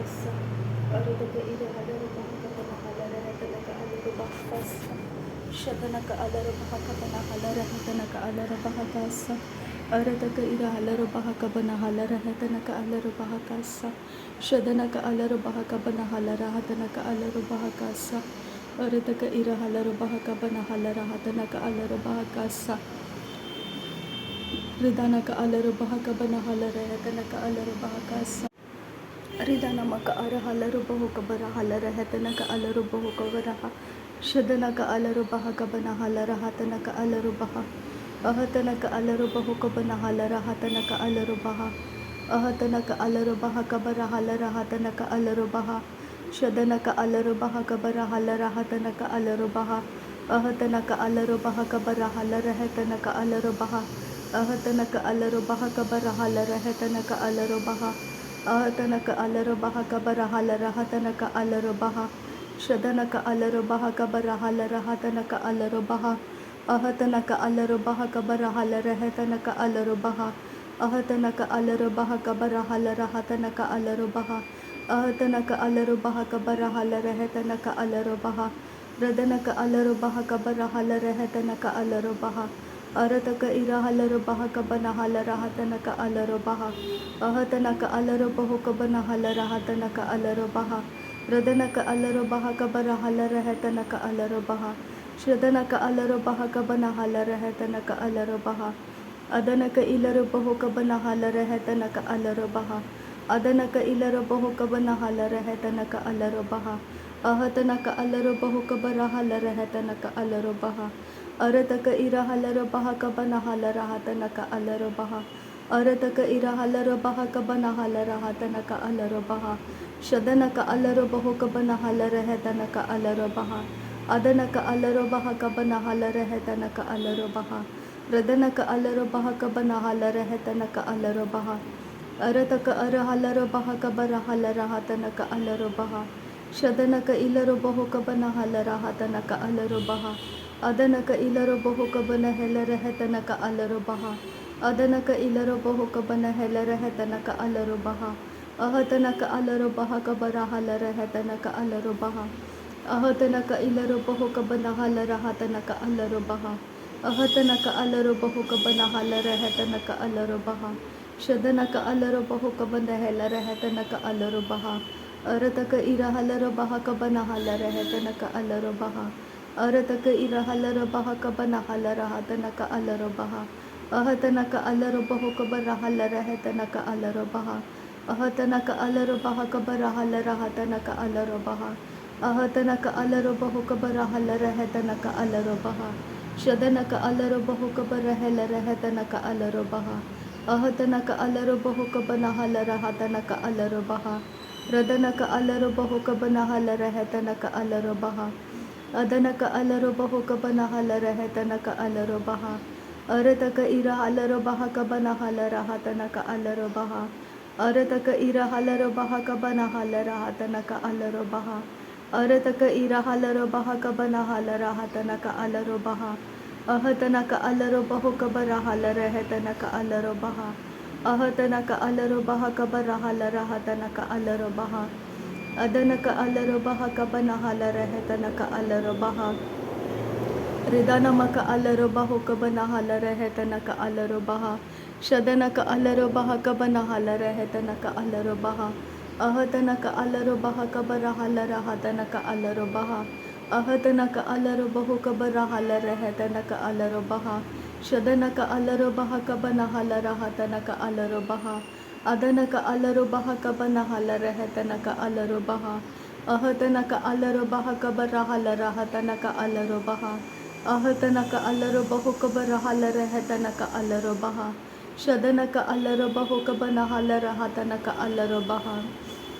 bahakasa. Aradaka ida halara bahakabana halara hatanaka alara bahakasa. Shadanaka alara bahakabana halara hatanaka alara bahakasa. Aradaka ida halara bahakabana halara hatanaka alara bahakasa. Shadanaka alara bahakabana halara hatanaka alara bahakasa. Aradaka ida halara bahakabana halara hatanaka alara bahakasa. Ridanaka alara bahakabana halara hatanaka alara bahakasa. Ridana maka arahalara bahuka barahalara hatanaka alaru bahuka baraha. Shadanaka alaru bahaka banahalara hatanaka alaru baha. Ahatanaka alaru bahuka banahalara hatanaka alaru baha. Ahatanaka alaru bahaka barahalara hatanaka alaru baha. Shadanaka alaru bahaka barahalara hatanaka alaru baha. Ahatanaka alaru bahaka barahalara hatanaka alaru baha. Ahatanaka alaru bahaka barahalara hatanaka alaru baha. Ahatanaka alaru bahaka barahalara hatanaka alaru baha. Shadanaka alaru bahaka barahalara hatanaka alaru baha. Ahatanaka alaru bahaka barahalara hatanaka alaru baha. Ahatanaka alaru bahaka barahalara hatanaka alaru baha. Ahatanaka alaru bahaka barahalara hatanaka alaru baha. Radanaka alaru bahaka barahalara hatanaka alaru baha. Arataka irahalaru bahaka banahalara hatanaka alaru baha. Ahatanaka alaru bahuka banahalara hatanaka alaru baha. Radanaka alaru bahaka barahalara hatanaka alaru baha. Shadanaka alaru bahaka banahalara hatanaka alaru baha. Adanaka ilaru bahuka banahalara hatanaka alaru baha. Adanaka ilaru bahuka banahalara hatanaka alaru baha. Ahatanaka alaru bahuka barahalara hatanaka alaru baha. Arataka irahalaru bahaka banahalara hatanaka alaru baha. Arataka irahalaru bahaka banahalara hatanaka alaru baha. Shadanaka alaru bahuka banahalara hatanaka alaru baha. Adanaka alaru bahaka banahalara hatanaka alaru baha. Radanaka alaru bahaka banahalara hatanaka alaru baha. Arataka arahalaru bahaka barahalara hatanaka alaru baha. Shadanaka ilaru bahuka banahalara hatanaka alaru baha. Adanaka ilaru bahuka banahalara hatanaka alaru baha. Adanaka ilaru bahuka banahalara hatanaka alaru baha. Ahatanaka alaru bahaka barahalara hatanaka alaru baha. Ahatanaka ilaru bahuka banahalara hatanaka alaru baha. Ahatanaka alaru bahuka banahalara hatanaka alaru baha. Shadanaka alaru bahuka banahalara hatanaka alaru baha. Arataka irahalaru bahaka banahalara hatanaka alaru baha. Arataka irahalaru bahaka banahalara hatanaka alaru baha. Ahatanaka alaru bahuka barahalara hatanaka alaru baha. Ahatanaka alaru bahaka barahalara hatanaka alaru baha. Ahatanaka alaru bahuka barahalara hatanaka alaru baha. Shadanaka alaru bahuka barahalara hatanaka alaru baha. Ahatanaka alaru bahuka banahalara hatanaka alaru baha. Radanaka alaru bahuka banahalara hatanaka alaru baha. Adanaka alaru bahuka banahalara hatanaka alaru baha. Arataka irahalaru bahaka banahalara hatanaka alaru baha. Arataka irahalaru bahaka banahalara hatanaka alaru baha. Arataka irahalaru bahaka banahalara hatanaka alaru baha. Ahatanaka alaru bahuka barahalara hatanaka alaru baha. Ahatanaka alaru bahaka barahalara hatanaka alaru baha. Adanaka alaru bahaka banahalara hatanaka alaru baha. Ridana maka alaru bahuka banahalara hatanaka alaru baha. Shadanaka alaru bahaka banahalara hatanaka alaru baha. Ahatanaka alaru bahaka barahalara hatanaka alaru baha. Ahatanaka alaru bahuka barahalara hatanaka alaru baha. Shadanaka alaru bahaka banahalara hatanaka alaru baha. Adanaka alaru bahaka banahalara hatanaka alaru baha. Ahatanaka alaru bahaka barahalara hatanaka alaru baha. Ahatanaka alaru bahuka barahalara hatanaka alaru baha. Shadanaka alaru bahuka banahalara hatanaka alaru baha.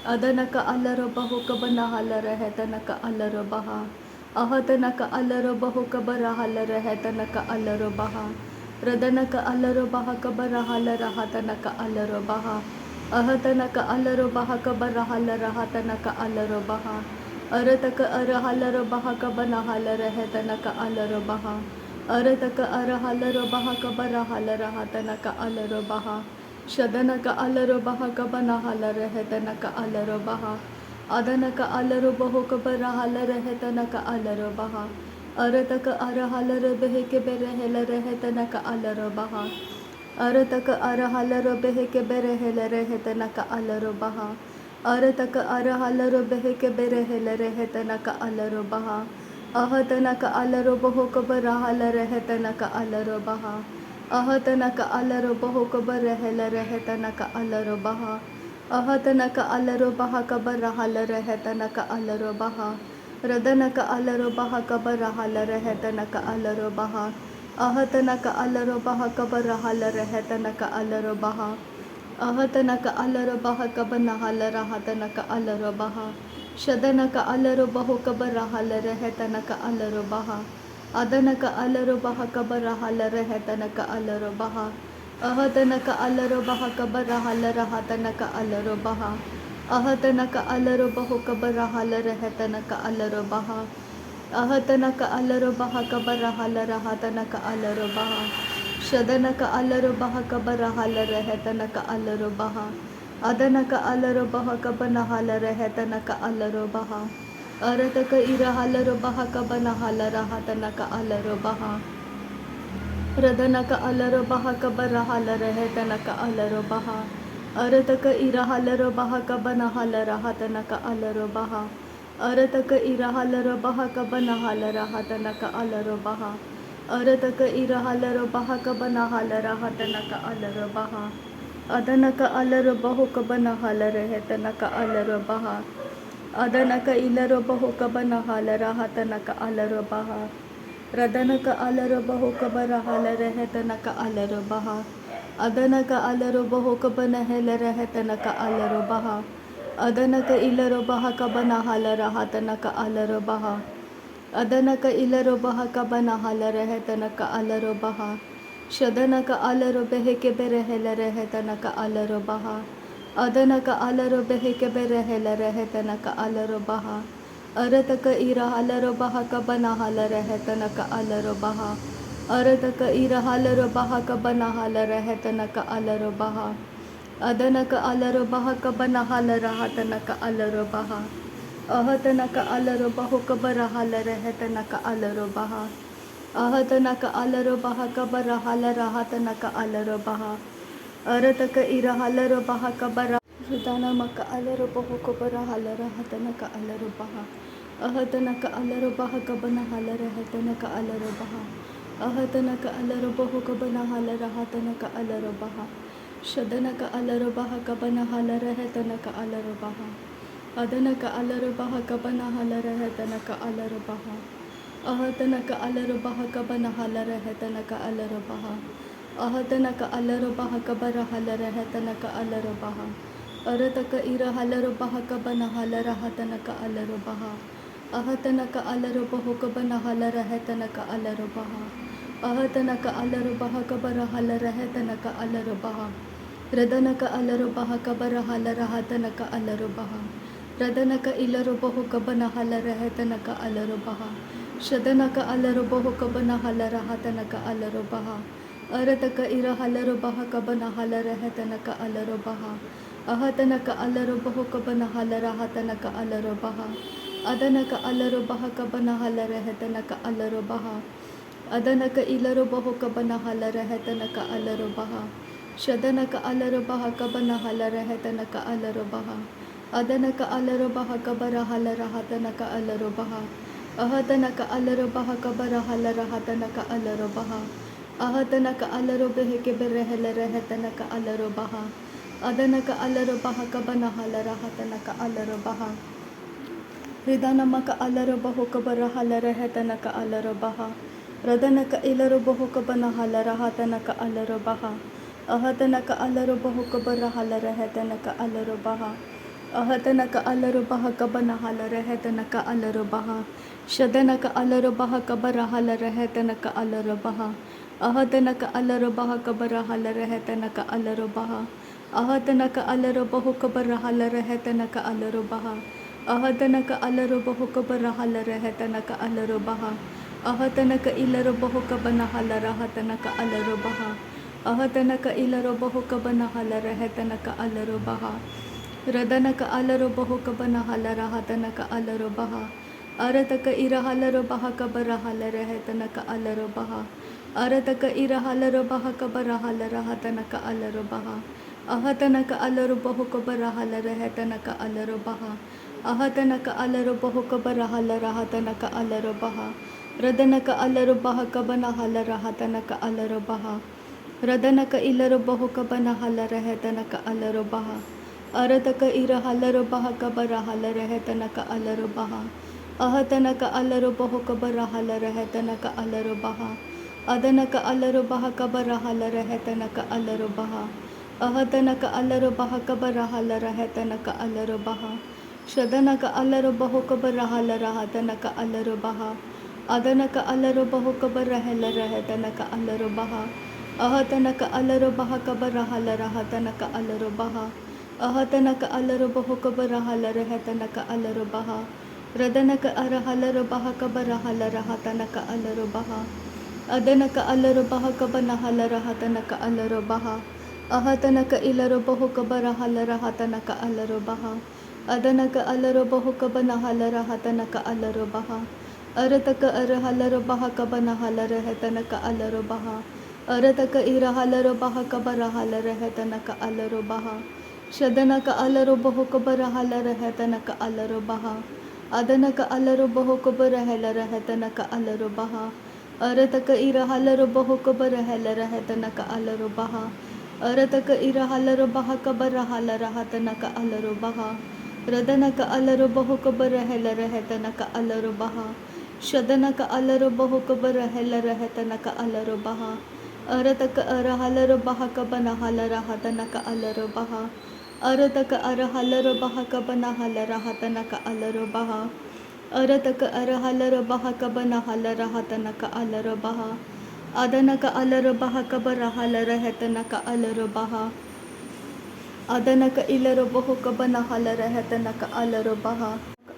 Adanaka alaru bahuka banahalara hatanaka alaru baha. Ahatanaka alaru bahuka barahalara hatanaka alaru baha. Radanaka alaru bahaka barahalara hatanaka alaru baha. Ahatanaka alaru bahaka barahalara hatanaka alaru baha. Arataka arahalaru bahaka banahalara hatanaka alaru baha. Arataka arahalaru bahaka barahalara hatanaka alaru baha. Shadanaka alarobaha kabana halarehetanaka alarobaha. Adanaka alarobaho kabarahala rehetanaka alarobaha. Arataka arahalarabehe berehela rehetanaka alarobaha. Arataka arahalarabehe berehela rehetanaka alarobaha. Arataka arahalarabehe berehela rehetanaka alarobaha. Ahatanaka alarobaho kabarahala rehetanaka alarobaha. Ahatanaka alarobaho kabarahela rehetanaka alarobaha. Ahatanaka alarobaha kabarahala rehetanaka alarobaha. Radanaka alarobaha kabarahala rehetanaka alarobaha. Ahatanaka alarobaha kabarahala rehetanaka alarobaha. Ahatanaka alarobaha kabanahala rahatanaka alarobaha. Shadanaka alarobaho kabarahala rehetanaka alarobaha. Adanaka alarobaha kabarahala rehetanaka alarobaha. Ahatanaka alarobaha kabarahala rahatanaka alarobaha. Ahatanaka alarobaho kabarahala rehetanaka alarobaha. Ahatanaka alarobaha kabarahala rahatanaka alarobaha. Shadanaka alarobaha kabarahala rehetanaka alarobaha. Adanaka alarobaha kabanahala rehetanaka alarobaha. Arataka irahalarobaha kabanahala rahatanaka alarobaha. Radanaka alarobaha kabarahala rehetanaka alarobaha. Arataka irahalarobaha kabanahala rahatanaka alarobaha. Arataka irahalarobaha kabanahala rahatanaka alarobaha. Arataka irahalarobaha kabanahala rahatanaka alarobaha. Adanaka alarobaho kabanahala rehetanaka alarobaha. Adanaka ilarobaho kabanahala rahatanaka alarobaha. Radanaka alarobaho kabarahala rehetanaka alarobaha. Adanaka alarobaho kabanahela rehetanaka alarobaha. Adanaka ilarobaha kabanahala rahatanaka alarobaha. Adanaka ilarobaha kabanahala rehetanaka alarobaha. Shadanaka alarobehe keberehela rehetanaka alarobaha. Adanaka alarobehe keberehela rehetanaka alarobaha. Arataka irahalarobaha kabanahala rehetanaka alarobaha. Arataka irahalarobaha kabanahala rehetanaka alarobaha. Adanaka alarobaha kabanahala rahatanaka alarobaha. Ahatanaka alarobaho kabarahala rehetanaka alarobaha. Ahatanaka alarobaha kabarahala rahatanaka alarobaha. Arataka irahalarobaha kabara. Ridana maka alarobaho kabarahala rahatanaka alarobaha. Ahatanaka alarobaha kabanahala rehetanaka alarobaha. Ahatanaka alarobaho kabanahala rahatanaka alarobaha. Shadanaka alarobaha kabanahala rehetanaka alarobaha. Adanaka alarobaha kabanahala rehetanaka alarobaha. Ahatanaka alarobaha kabanahala rehetanaka alarobaha. Ahatanaka alarobaha kabarahala rehetanaka alarobaha. Arataka irahalarobaha kabanahala rahatanaka alarobaha. Ahatanaka alarobaho kabanahala rehetanaka alarobaha. Ahatanaka alarobaha kabarahala rehetanaka alarobaha. Radanaka alarobaha kabarahala rahatanaka alarobaha. Radanaka ilarobaho kabanahala rehetanaka alarobaha. Shadanaka alarobaho kabanahala rahatanaka alarobaha. Arataka irahalarobaha kabanahala rehetanaka alarobaha. Ahatanaka alarobaho kabanahala rahatanaka alarobaha. Adanaka alarobaha kabanahala rehetanaka alarobaha. Adanaka ilarobaho kabanahala rehetanaka alarobaha. Shadanaka alarobaha kabanahala rehetanaka alarobaha. Adanaka alarobaha kabarahala rahatanaka alarobaha. Ahatanaka alarobaha kabarahala rahatanaka alarobaha. Ahatanaka alarobehe keberehela rehetanaka alarobaha. Adanaka alarobaha kabanahala rahatanaka alarobaha. Ridana maka alarobaho kabarahala rehetanaka alarobaha. Radanaka ilarobaho kabanahala rahatanaka alarobaha. Ahatanaka alarobaho kabarahala rehetanaka alarobaha. Ahatanaka alarobaha kabanahala rehetanaka alarobaha. Shadanaka alarobaha kabarahala rehetanaka alarobaha. Ahatanaka alarobaha kabarahala rehetanaka alarobaha. Ahatanaka alarobaho kabarahala rehetanaka alarobaha. Ahatanaka alarobaho kabarahala rehetanaka alarobaha. Ahatanaka ilarobaho kabanahala rahatanaka alarobaha. ಅಹತನಕ ಇಲರೋ ಬಹುಕಬನ ಹಲರ ಹೆತನಕ ಅಲರೋ ಬಹ ರದನಕ ಅಲರೋ ಬಹುಕಬನ ಹಲರ ಹತನಕ ಅಲರೋ ಬಹ ಅರತಕ ಇರ ಹಲರೋ ಬಹ ಕಬರ ಹಲರ ಹೆತನಕ ಅಲರೋ ಬಹ ಅರತಕ ಇರ ಹಲರೋ ಬಹ ಕಬರ ಹಲರ ಹತನಕ ಅಲರೋ ಬಹ ಅಹತನಕ ಅಲರೋ ಬಹುಕಬರ ಹಲರ ಹೆತನಕ ಅಲರೋ ಬಹ ಅಹತನಕ ಅಲರೋ ಬಹುಕಬರ ಹಲರ ಹತನಕ ಅಲರೋ ಬಹ ರದನಕ ಅಲರೋ ಬಹ ಕಬನ ಹಲರ ಹತನಕ ಅಲರೋ ಬಹ ರದನಕ ಇಲರೋ ಬಹುಕಬನ ಹಲರ ಹೆತನಕ ಅಲರೋ ಬಹ ಅರತಕ ಇರ ಹಲರೋ ಬಹ ಕಬರ ಹಲರ ಹೆತನಕ ಅಲರೋ ಬಹ ಅಹತನಕ ಅಲರೋ ಬಹುಕಬರ ಹಲರ ಹೆತನಕ ಅಲರೋ ಬಹ ಅದನಕ ಅಲರೋ ಬಹ ಕಬರ ಹಲರ ಹೆತನಕ ಅಲರೋ ಬಹ ಅಹತನಕ ಅಲರೋ ಬಹ ಕಬರ ಹಲರ ಹೆತನಕ ಅಲರೋ ಬಹ ಶದನಕ ಅಲರೋ ಬಹುಕಬರ ಹಲರ ಹತನಕ ಅಲರೋ ಬಹ ಅದನಕ ಅಲರೋ ಬಹುಕಬರ ಹೆಲರ ಹೆತನಕ ಅಲರೋ ಬಹ ಅಹತನಕ ಅಲರೋ ಬಹ ಕಬರ ಹಲರ ಹತನಕ ಅಲರೋ ಬಹ ಅಹತನಕ ಅಲರೋ ಬಹುಕಬರ ಹಲರ ಹೆತನಕ ಅಲರೋ ಬಹ ರದನಕ ಅರ ಹಲರೋ ಬಹ ಕಬರ ಹಲರ ಹತನಕ ಅಲರೋ ಬಹ ಅದನಕ ಅಲರೋ ಬಹ ಕಬನ ಹಲರ ಹತನಕ ಅಲರೋ ಬಹ ಅಹತನಕ ಇಲರೋ ಬಹುಕಬರ ಹಲರ ಹತನಕ ಅಲರೋ ಬಹ ಅದನಕ ಅಲರೋ ಬಹುಕಬನ ಹಲರ ಹತನಕ ಅಲರೋ ಬಹ ಅರತಕ ಅರ ಹಲರೋ ಬಹ ಕಬನ ಹಲರ ಹೆತನಕ ಅಲರೋ ಬಹ ಅರತಕ ಇರ ಹಲರೋ ಬಹ ಕಬರ ಹಲರ ಹೆತನಕ ಅಲರೋ ಬಹ ಶದನಕ ಅಲರೋ ಬಹುಕಬರ ಹಲರ ಹೆತನಕ ಅಲರೋ ಬಹ ಅದನಕ ಅಲರೋ ಬಹುಕಬರ ಹೆಲರ ಹೆತನಕ ಅಲರೋ ಬಹ ಅರತಕ ಇರ ಹಲರೋ ಬಹುಕಬರ ಹೆಲರ ಹೆತನಕ ಅಲರೋ ಬಹ ಅರತಕ ಇರ ಹಲರೋ ಬಹ ಕಬರ ಹಲರ ಹತನಕ ಅಲರೋ ಬಹ ರದನಕ ಅಲರೋ ಬಹುಕಬರ ಹೆಲರ ಹೆತನಕ ಅಲರೋ ಬಹ ಶದನಕ ಅಲರೋ ಬಹುಕಬರ ಹೆಲರ ಹೆತನಕ ಅಲರೋ ಬಹ ಅರತಕ ಅರ ಹಲರೋ ಬಹ ಕಬನ ಹಲರ ಹತನಕ ಅಲರೋ ಬಹ ಅರತಕ ಅರ ಹಲರೋ ಬಹ ಕಬನ ಹಲರ ಹತನಕ ಅಲರೋ ಬಹ ಅರತಕ ಅರ ಹಲರೋ ಬಹ ಕಬನ ಹಲರ ಹತನಕ ಅಲರೋ ಬಹ ಅದನಕ ಅಲರೋ ಬಹ ಕಬರ ಹಲರ ಹೆತನಕ ಅಲರೋ ಬಹ ಅದನಕ ಇಲರೋ ಬಹುಕಬನ ಹಲರ ಹೆತನಕ ಅಲರೋ ಬಹ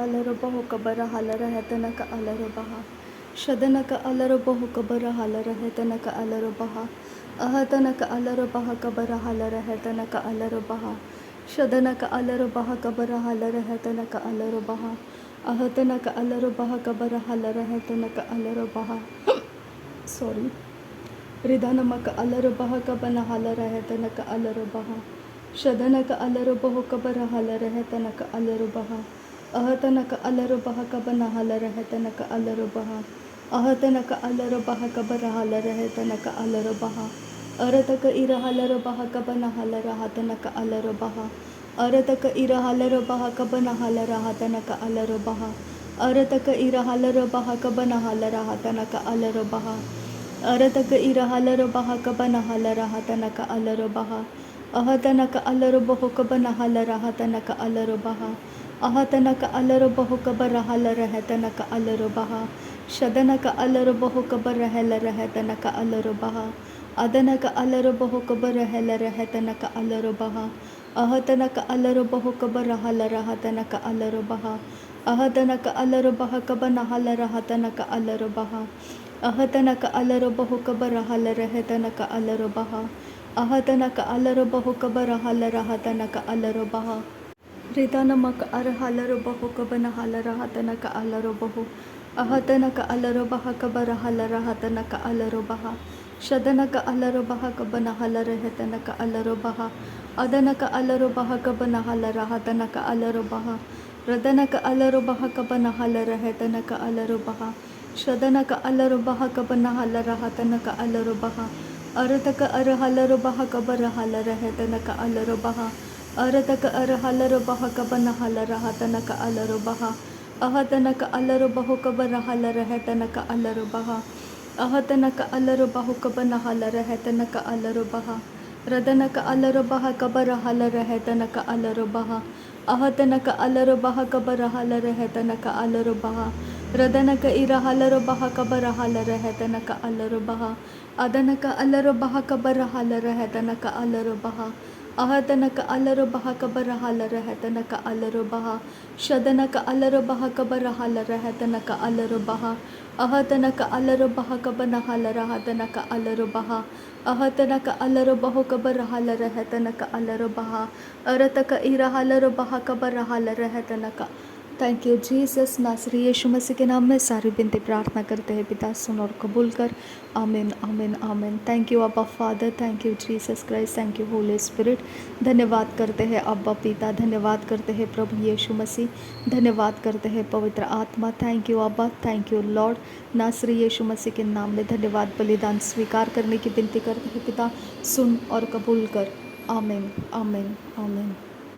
ಅಲರೋ ಬಹುಕಬರ ಹಲರ ಹೆತನಕ ಅಲರೋ ಬಹ ಶದನಕ ಅಲರೋ ಬಹುಕಬರ ಹಲರ ಹೆತನಕ ಅಲರೋ ಬಹ ಅಹತನಕ ಅಲರೋ ಬಹ ಕಬರ ಹಲರ ಹೆತನಕ ಅಲರೋ ಬಹ ಶದನಕ ಅಲರೋ ಬಹ ಕಬರ ಹಲರ ಹೆತನಕ ಅಲರೋ ಬಹ ಅಹತನಕ ಅಲರೋ ಬಹ ಕಬರ ಹಲರ ಹೆತನಕ ಅಲರೋ ಬಹ ರಿದನಮಕ ಅಲರೋ ಬಹ ಕಬನ ಹಲರ ಹೆತನಕ ಅಲರೋ ಬಹ ಶದನಕ ಅಲರೋ ಬಹು ಕಬರ ಹಲರ ಹೆತನಕ ಅಲರೋ ಬಹ ಅಹತನಕ ಅಲರೋ ಬಹ ಕಬನ ಹಲರ ಹೆತನಕ ಅಲರೋ ಬಹ ಅಹತನಕ ಅಲರೋ ಬಹ ಕಬರ ಹಲರ ಹೆತನಕ ಅಲರೋ ಬಹ ಅರತಕ ಇರ ಹಲರೋ ಬಹ ಕಬನ ಹಲರ ಹತನಕ ಅಲರೋ ಬಹ ಅರತಕ ಇರ ಹಲರೋ ಬಹ ಕಬನ ಹಲರ ಹತನಕ ಅಲರೋ ಬಹ ಅರತಕ ಇರ ಹಲರೋ ಬಹ ಕಬನ ಹಲರ ಹತನಕ ಅಲರೋ ಬಹ ಅರತಕ ಇರ ಹಲರೋ ಬಹ ಕಬನ ಹಲರ ಹತನಕ ಅಲರೋ ಬಹ ಅಹತನಕ ಅಲರೋ ಬಹು ಕಬನ ಹಲರ ಹತನಕ ಅಲರೋ ಬಹ ಅಹತನಕ ಅಲರೋ ಬಹು ಕಬರ ಹಲರ ಹೆತನಕ ಅಲರೋ ಬಹ ಶದನಕ ಅಲರೋ ಬಹು ಕಬರ ಹೆಲರ ಹೆತನಕ ಅಲರೋ ಬಹ ಅದನಕ ಅಲರೋ ಬಹು ಕಬರ ಹೆಲರ ಹೆತನಕ ಅಲರೋ ಬಹ ಅಹತನಕ ಅಲರೋ ಬಹು ಕಬರ ಹಲರ ಹತನಕ ಅಲರೋ ಬಹ ಅಹತನಕ ಅಲರೋ ಬಹ ಕಬನ ಹಲರ ಹತನಕ ಅಲರೋ ಬಹ ಅಹತನಕ ಅಲರೋ ಬಹು ಕಬರ ಹಲರ ಹೆತನಕ ಅಲರೋ ಬಹ ಅಹತನಕ ಅಲರೋ ಬಹು ಕಬರ ಹಲರ ಹತನಕ ಅಲರೋ ಬಹ ರಿದನಮಕ ಅರ ಹಲರೋ ಬಹು ಕಬನ ಹಲರ ಹತನಕ ಅಲರೋ ಬಹು ಅಹತನಕ ಅಲರೋ ಬಹ ಕಬರ ಹಲರ ಹತನಕ ಅಲರೋ ಬಹ ಶದನಕ ಅಲರೋ ಬಹ ಕಬನ ಹಲರ ಹೆತನಕ ಅಲರೋ ಬಹ ಅದನಕ ಅಲರೋ ಬಹ ಕಬನ ಹಲರ ಹತನಕ ಅಲರೋ ಬಹ ರದನಕ ಅಲರೋ ಬಹ ಕಬನ ಹಲರ ಹೆತನಕ ಅಲರೋ ಬಹ ಶದನಕ ಅಲರೋ ಬಹ ಕಬನ ಹಲರ ಹತನಕ ಅಲರೋ ಬಹ ಅರತಕ ಅರ ಹಲರೋ ಬಹ ಕಬರ ಹಲರ ಹೆತನಕ ಅಲರೋ ಬಹ ಅರತಕ ಅರ ಹಲರೋ ಬಹ ಕಬನ ಹಲರ ಹತನಕ ಅಲರೋ ಬಹ ಅಹತನಕ ಅಲರೋ ಬಹು ಕಬರ ಹಲರ ಹೆತನಕ ಅಲರೋ ಬಹ ಅಹತನಕ ಅಲರೋ ಬಹು ಕಬನ ಹಲರ ಹೆತನಕ ಅಲರೋ ಬಹ ರದನಕ ಅಲರೋ ಬಹ ಕಬರ ಹಲರ ಹೆತನಕ ಅಲರೋ ಬಹ ಅಹತನಕ ಅಲರೋ ಬಹ ಕಬರ ಹಲರ ಹೆತನಕ ಅಲರೋ ಬಹ ರದನಕ ಇರ ಹಲರೋ ಬಹ ಕಬರ ಹಲರ ಹೆತನಕ ಅಲರೋ ಬಹ ಅದನಕ ಅಲರೋ ಬಹ ಕಬರ ಹಲರ ಹೆತನಕ ಅಲರೋ ಬಹ ahadana ka alaro baha kabara halara hatana ka alaro baha shadana ka alaro baha kabara halara hatana ka alaro baha ahadana ka alaro baha kabana halara hatana ka alaro baha ahadana ka alaro baho kabara halara hatana ka alaro baha arata ka ira halaro baha kabara halara hatana ka thank you Jesus. नासरी यीशु मसीह के नाम में सारी विनती प्रार्थना करते हैं पिता, सुन और कबूल कर। आमीन आमीन आमीन। थैंक यू अब्बा father, thank you Jesus Christ, thank you Holi spirit. धन्यवाद करते हैं अब्बा पिता, धन्यवाद करते हैं प्रभु यीशु मसीह, धन्यवाद करते हैं पवित्र आत्मा। थैंक यू अब्बा, थैंक यू लॉर्ड। नासरी यीशु मसीह के नाम में धन्यवाद। बलिदान स्वीकार करने की विनती करते हैं पिता, सुन और कबूल कर। आमीन आमीन आमीन।